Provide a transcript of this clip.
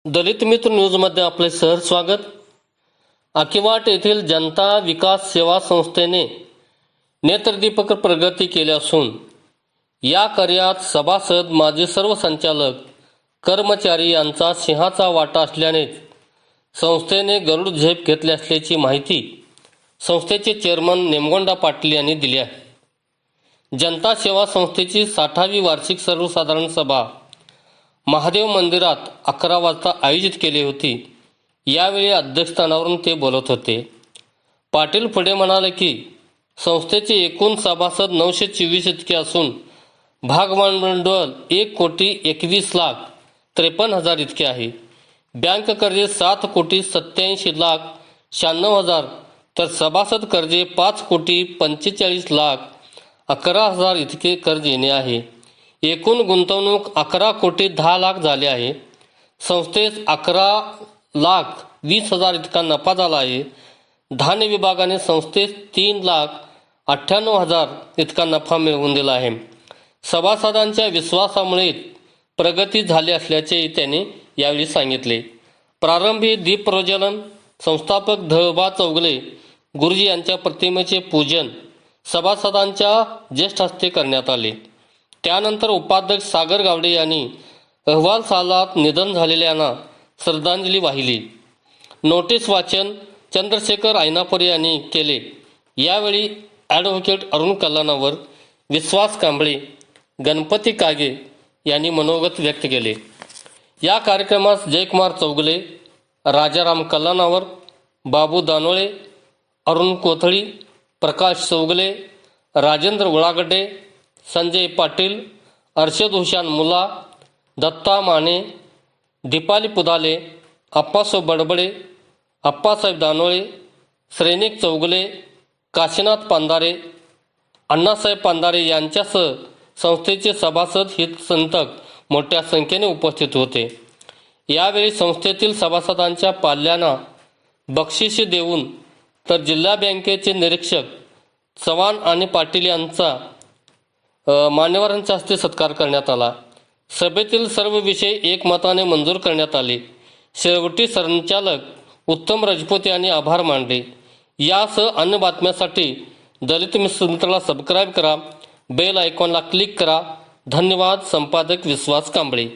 दलित मित्र न्यूजमध्ये आपले सहर्ष स्वागत। आकिवाट येथील जनता विकास सेवा संस्थेने नेत्रदीपक प्रगती केली असून या कार्यात सभासद, माजी सर्व संचालक, कर्मचारी यांचा सिंहाचा वाटा असल्याने संस्थेने गरुड झेप घेतली असल्याची माहिती संस्थेचे चेअरमन नेमगोंडा पाटील यांनी दिली आहे। जनता सेवा संस्थेची 60वी वार्षिक सर्वसाधारण सभा महादेव मंदिरात 11 वाजता आयोजित केली होती। यावेळी अध्यक्षस्थानावरून ते बोलत होते। पाटील पुढे म्हणाले की संस्थेचे एकूण सभासद 924 इतके असून भागभांडवल 1,21,53,000 इतके आहे। बँक कर्जे 7,87,96,96,000 तर सभासद कर्जे 5,45,11,000 इतके कर्ज येणे आहे। एकूण गुंतवणूक 11,10,00,000 झाले आहे। संस्थेस 11,20,000 इतका नफा झाला आहे। धान्य विभागाने संस्थेस 3,98,000 इतका नफा मिळवून दिला आहे। सभासदांच्या विश्वासामुळे प्रगती झाली असल्याचे त्यांनी यावेळी सांगितले। प्रारंभी दीप प्रज्वलन, संस्थापक धळबा चौगले गुरुजी यांच्या प्रतिमेचे पूजन सभासदांच्या ज्येष्ठ हस्ते करण्यात आले। त्यानंतर उपाध्यक्ष सागर गावडे यांनी अहवाल सालात निधन झालेल्यांना श्रद्धांजली वाहिली। नोटीस वाचन चंद्रशेखर ऐनापुरे यांनी केले। यावेळी ॲडव्होकेट अरुण कल्लानावर, विश्वास कांबळे, गणपती कागे यांनी मनोगत व्यक्त केले। या कार्यक्रमास जयकुमार चौगले, राजाराम कल्लानावर, बाबू दानोळे, अरुण कोथळी, प्रकाश चौगले, राजेंद्र उळागड्डे, संजय पाटील, अर्शद हुशान मुला, दत्ता माने, दीपाली पुदाले, अप्पासाहेब बडबडे, अप्पासाहेब दानोळे, श्रेनिक चौगले, काशीनाथ पांधारे, अण्णासाहेब पांधारे यांच्यासह संस्थेचे सभासद हितचिंतक मोठ्या संख्येने उपस्थित होते। यावेळी संस्थेतील सभासदांच्या पाल्यांना बक्षिसे देऊन तर जिल्हा बँकेचे निरीक्षक चव्हाण आणि पाटील यांचा मान्यवरांच्या हस्ते सत्कार करण्यात आला। सभेतील सर्व विषय एकमताने मंजूर करण्यात आले। शेवटी संचालक उत्तम राजपूत यांनी आभार मानले। यासह अन्य बातम्यांसाठी दलित मित्रला सबस्क्राईब करा, बेल आयकॉनला क्लिक करा। धन्यवाद। संपादक विश्वास कांबळे।